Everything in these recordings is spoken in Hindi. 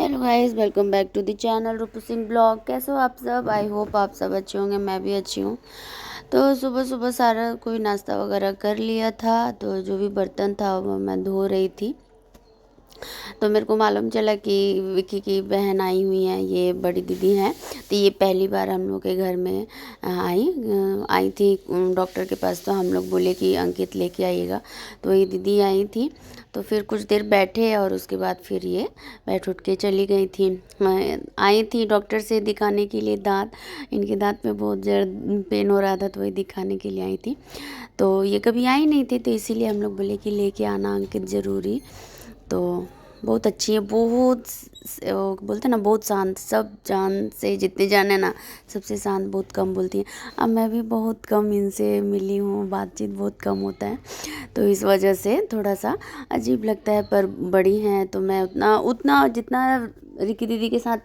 Hello guys, welcome back to the channel Rupu Singh blog. कैसे हो आप सब? आई होप आप सब अच्छे होंगे, मैं भी अच्छी हूँ। तो सुबह सुबह सारा कोई नाश्ता वगैरह कर लिया था, तो जो भी बर्तन था वो मैं धो रही थी। तो मेरे को मालूम चला कि विक्की की बहन आई हुई हैं, ये बड़ी दीदी हैं। तो ये पहली बार हम लोग के घर में आई थी डॉक्टर के पास। तो हम लोग बोले कि अंकित लेके आइएगा, तो ये दीदी आई थी। तो फिर कुछ देर बैठे और उसके बाद फिर ये बैठ उठ के चली गई थी। आई थी डॉक्टर से दिखाने के लिए दांत, इनके दांत में बहुत ज़्यादा पेन हो रहा था, तो वही दिखाने के लिए आई थी। तो ये कभी आई नहीं थी, तो इसीलिए हम लोग बोले कि लेके आना अंकित ज़रूरी। तो बहुत अच्छी है, बहुत वो बोलते हैं ना, बहुत शांत। सब जान से जितने जान है ना, सबसे शांत, बहुत कम बोलती हैं। अब मैं भी बहुत कम इनसे मिली हूँ, बातचीत बहुत कम होता है, तो इस वजह से थोड़ा सा अजीब लगता है। पर बड़ी हैं तो मैं उतना उतना जितना रिकी दीदी के साथ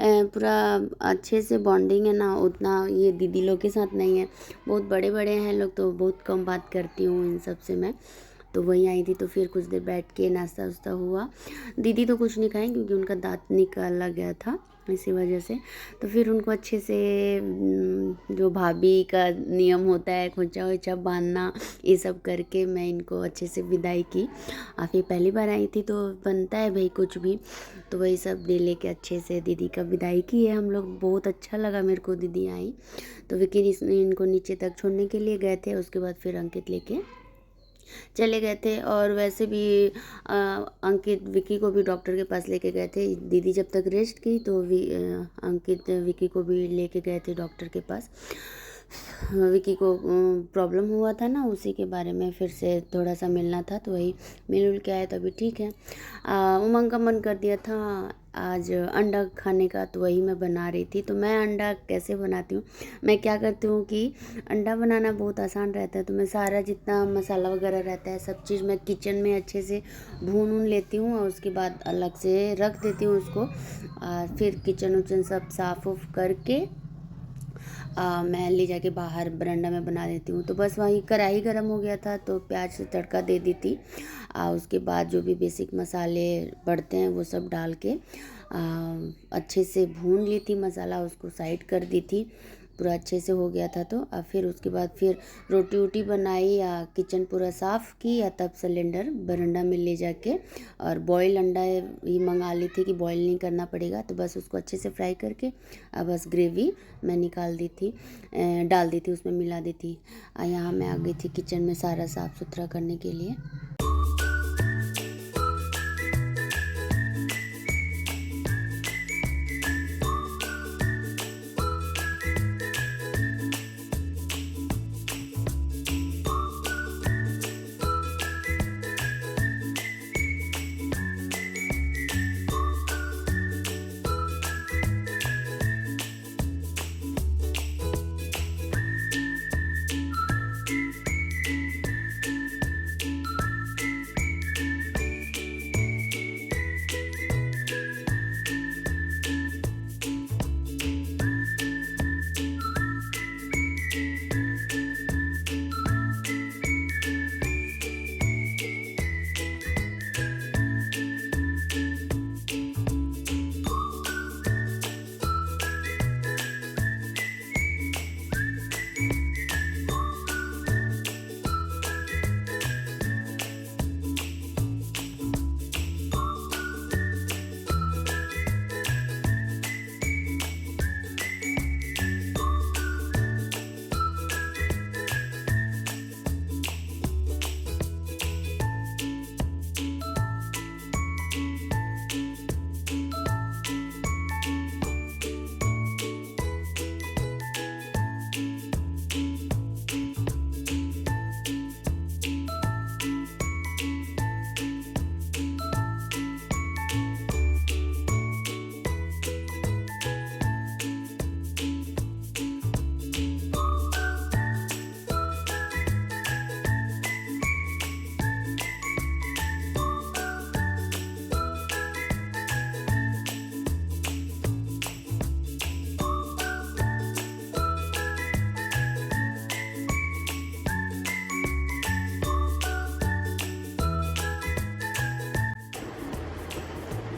पूरा अच्छे से बॉन्डिंग है ना, उतना ये दीदी लोग के साथ नहीं है। बहुत बड़े बड़े हैं लोग, तो बहुत कम बात करती हूँ इन सब से मैं। तो वहीं आई थी, तो फिर कुछ देर बैठ के नाश्ता वास्ता हुआ। दीदी तो कुछ नहीं खाई क्योंकि उनका दांत निकाला गया था, इसी वजह से। तो फिर उनको अच्छे से जो भाभी का नियम होता है, खोंचा वोचा बांधना, ये सब करके मैं इनको अच्छे से विदाई की। आप ये पहली बार आई थी, तो बनता है भाई कुछ भी, तो वही सब दे लेके अच्छे से दीदी का विदाई की है हम लोग। बहुत अच्छा लगा मेरे को दीदी आई। तो विकी इनको नीचे तक छोड़ने के लिए गए थे, उसके बाद फिर अंकित लेके चले गए थे। और वैसे भी अंकित विकी को भी डॉक्टर के पास लेके गए थे। दीदी जब तक रेस्ट की, तो अंकित विकी को भी लेके गए थे डॉक्टर के पास। विकी को प्रॉब्लम हुआ था ना, उसी के बारे में फिर से थोड़ा सा मिलना था, तो वही मिल उल के आए, तो अभी ठीक है। उमंग का मन कर दिया था आज अंडा खाने का, तो वही मैं बना रही थी। तो मैं अंडा कैसे बनाती हूँ, मैं क्या करती हूँ कि अंडा बनाना बहुत आसान रहता है। तो मैं सारा जितना मसाला वगैरह रहता है, सब चीज़ मैं किचन में अच्छे से भून लेती हूँ, और उसके बाद अलग से रख देती हूँ उसको। फिर किचन उचन सब साफ़ उफ करके मैं ले जाके बाहर बरांडा में बना देती हूँ। तो बस वही कढ़ाई गर्म हो गया था, तो प्याज से तड़का दे दी थी। उसके बाद जो भी बेसिक मसाले पड़ते हैं वो सब डाल के अच्छे से भून ली थी मसाला, उसको साइड कर दी थी। पूरा अच्छे से हो गया था। तो अब फिर उसके बाद फिर रोटी वोटी बनाई, या किचन पूरा साफ़ की, या तब सिलेंडर बरंडा में ले जाके और बॉयल अंडा ही मंगा ली थी कि बॉयल नहीं करना पड़ेगा। तो बस उसको अच्छे से फ्राई करके अब बस ग्रेवी मैं निकाल दी थी, डाल दी थी, उसमें मिला दी थी। यहाँ मैं आ गई थी किचन में सारा साफ़ सुथरा करने के लिए।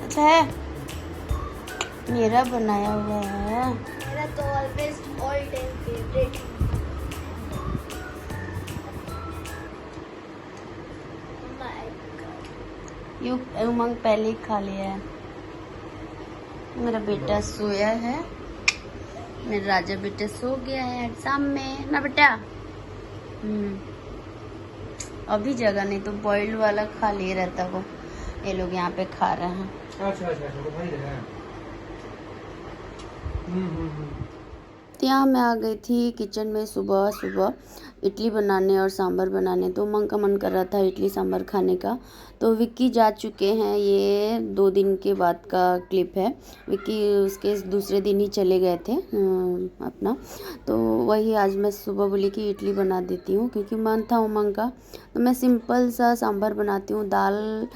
अच्छा है। मेरा बनाया हुआ है। मेरा तो always all time favourite. You Umang पहले ही खा लिया है। मेरा बेटा सोया है, मेरा राजा बेटा सो गया है एग्जाम में ना बेटा। अभी जगह नहीं तो बॉइल्ड वाला खा ले रहता वो। ये लोग यहाँ पे खा रहे हैं। अच्छा तो भाई रहा है। तो यहाँ मैं आ गई थी किचन में सुबह सुबह इडली बनाने और सांभर बनाने। तो उमंग का मन कर रहा था इडली सांभर खाने का। तो विक्की जा चुके हैं, ये 2 दिन के बाद का क्लिप है। विक्की उसके दूसरे दिन ही चले गए थे अपना। तो वही आज मैं सुबह बोली कि इडली बना देती हूँ क्योंकि मन था उमंग का। तो मैं सिंपल सा सांभर बनाती हूँ। दाल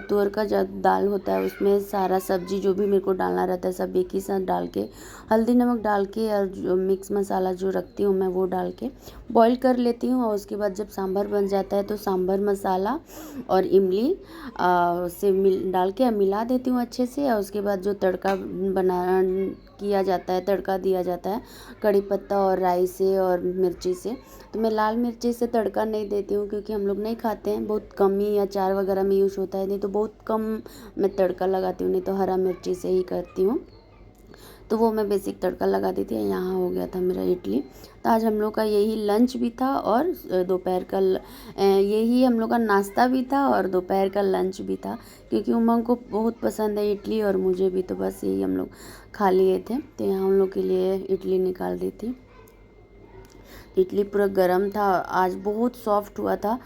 तुअर का जब दाल होता है उसमें सारा सब्जी जो भी मेरे को डालना रहता है सब एक ही साथ डाल के, हल्दी नमक डाल के और जो मिक्स मसाला जो रखती हूँ मैं वो डाल के बॉईल कर लेती हूँ। और उसके बाद जब सांभर बन जाता है तो सांभर मसाला और इमली से डाल के मिला देती हूँ अच्छे से। और उसके बाद जो तड़का किया जाता है, तड़का दिया जाता है कड़ी पत्ता और राई से और मिर्ची से। तो मैं लाल मिर्ची से तड़का नहीं देती हूँ क्योंकि हम लोग नहीं खाते हैं, बहुत कम ही अचार वगैरह में यूज़ होता है, नहीं तो बहुत कम मैं तड़का लगाती हूँ, नहीं तो हरा मिर्ची से ही करती हूँ। तो वो मैं बेसिक तड़का लगा दी थी। यहाँ हो गया था मेरा इडली। तो आज हम लोग का यही लंच भी था और दोपहर का यही हम लोग का नाश्ता भी था और दोपहर का लंच भी था क्योंकि उमंग को बहुत पसंद है इडली और मुझे भी। तो बस यही हम लोग खा लिए थे। तो यहाँ हम लोग के लिए इडली निकाल दी थी। इडली पूरा गर्म था, आज बहुत सॉफ्ट हुआ था।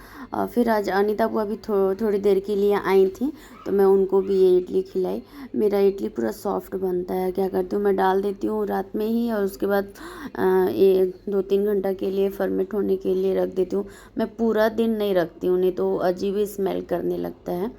फिर आज अनीता बुआ भी थोड़ी देर के लिए आई थी तो मैं उनको भी ये इडली खिलाई। मेरा इडली पूरा सॉफ्ट बनता है। क्या करती हूँ मैं डाल देती हूँ रात में ही और उसके बाद ये 2-3 घंटा के लिए फर्मेंट होने के लिए रख देती हूँ। मैं पूरा दिन नहीं रखती हूँ, नहीं तो अजीब ही स्मेल करने लगता है।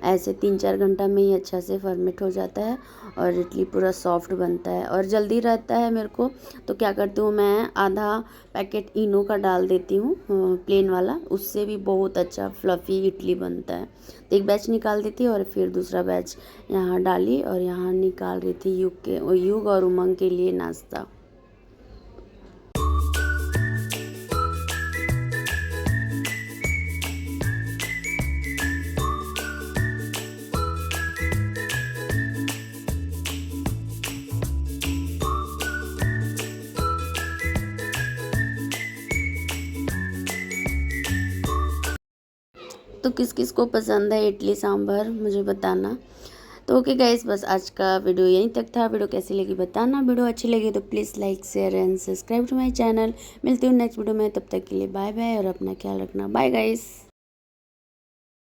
ऐसे 3-4 घंटा में ही अच्छा से फर्मेंट हो जाता है और इडली पूरा सॉफ्ट बनता है और जल्दी रहता है मेरे को। तो क्या करती हूँ मैं आधा पैकेट इनो का डाल देती हूँ प्लेन वाला, उससे भी बहुत अच्छा फ्लफ़ी इडली बनता है। तो एक बैच निकाल देती और फिर दूसरा बैच यहाँ डाली और यहाँ निकाल रही थी युग और उमंग के लिए नाश्ता। तो किस किस को पसंद है इडली सांभर मुझे बताना। तो ओके गाइस, बस आज का वीडियो यहीं तक था। वीडियो कैसी लगी बताना। वीडियो अच्छी लगी तो please like share and subscribe to my channel. मिलती हूँ नेक्स्ट वीडियो में, तब तक के लिए बाय बाय और अपना ख्याल रखना। Bye guys.